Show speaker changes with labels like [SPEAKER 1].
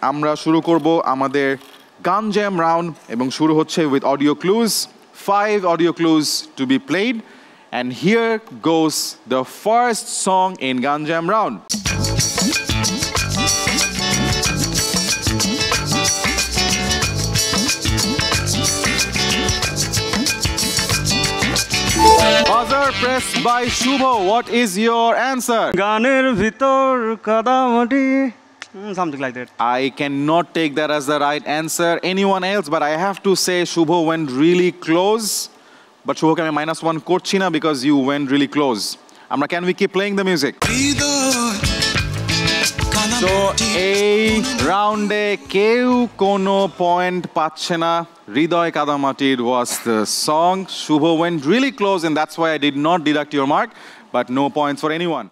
[SPEAKER 1] আমরা শুরু করব আমাদের গান জ্যাম রাউন্ড এবং শুরু হচ্ছে with audio clues 5 audio clues to be played and here goes the first song in Gan Jam round. Buzzer pressed by Shubho. What is your answer?
[SPEAKER 2] গানের ভিতর কাদামাটি something like that.
[SPEAKER 1] I cannot take that as the right answer. Anyone else? But I have to say Shubho went really close. But Shubho can -1 korchi na because you went really close. Amra, can we keep playing the music? So এই রাউন্ডে কেউ কোনো point পাচ্ছে না হৃদয় কাদামাটির was the song. Shubho went really close and that's why I did not deduct your mark but no points for anyone.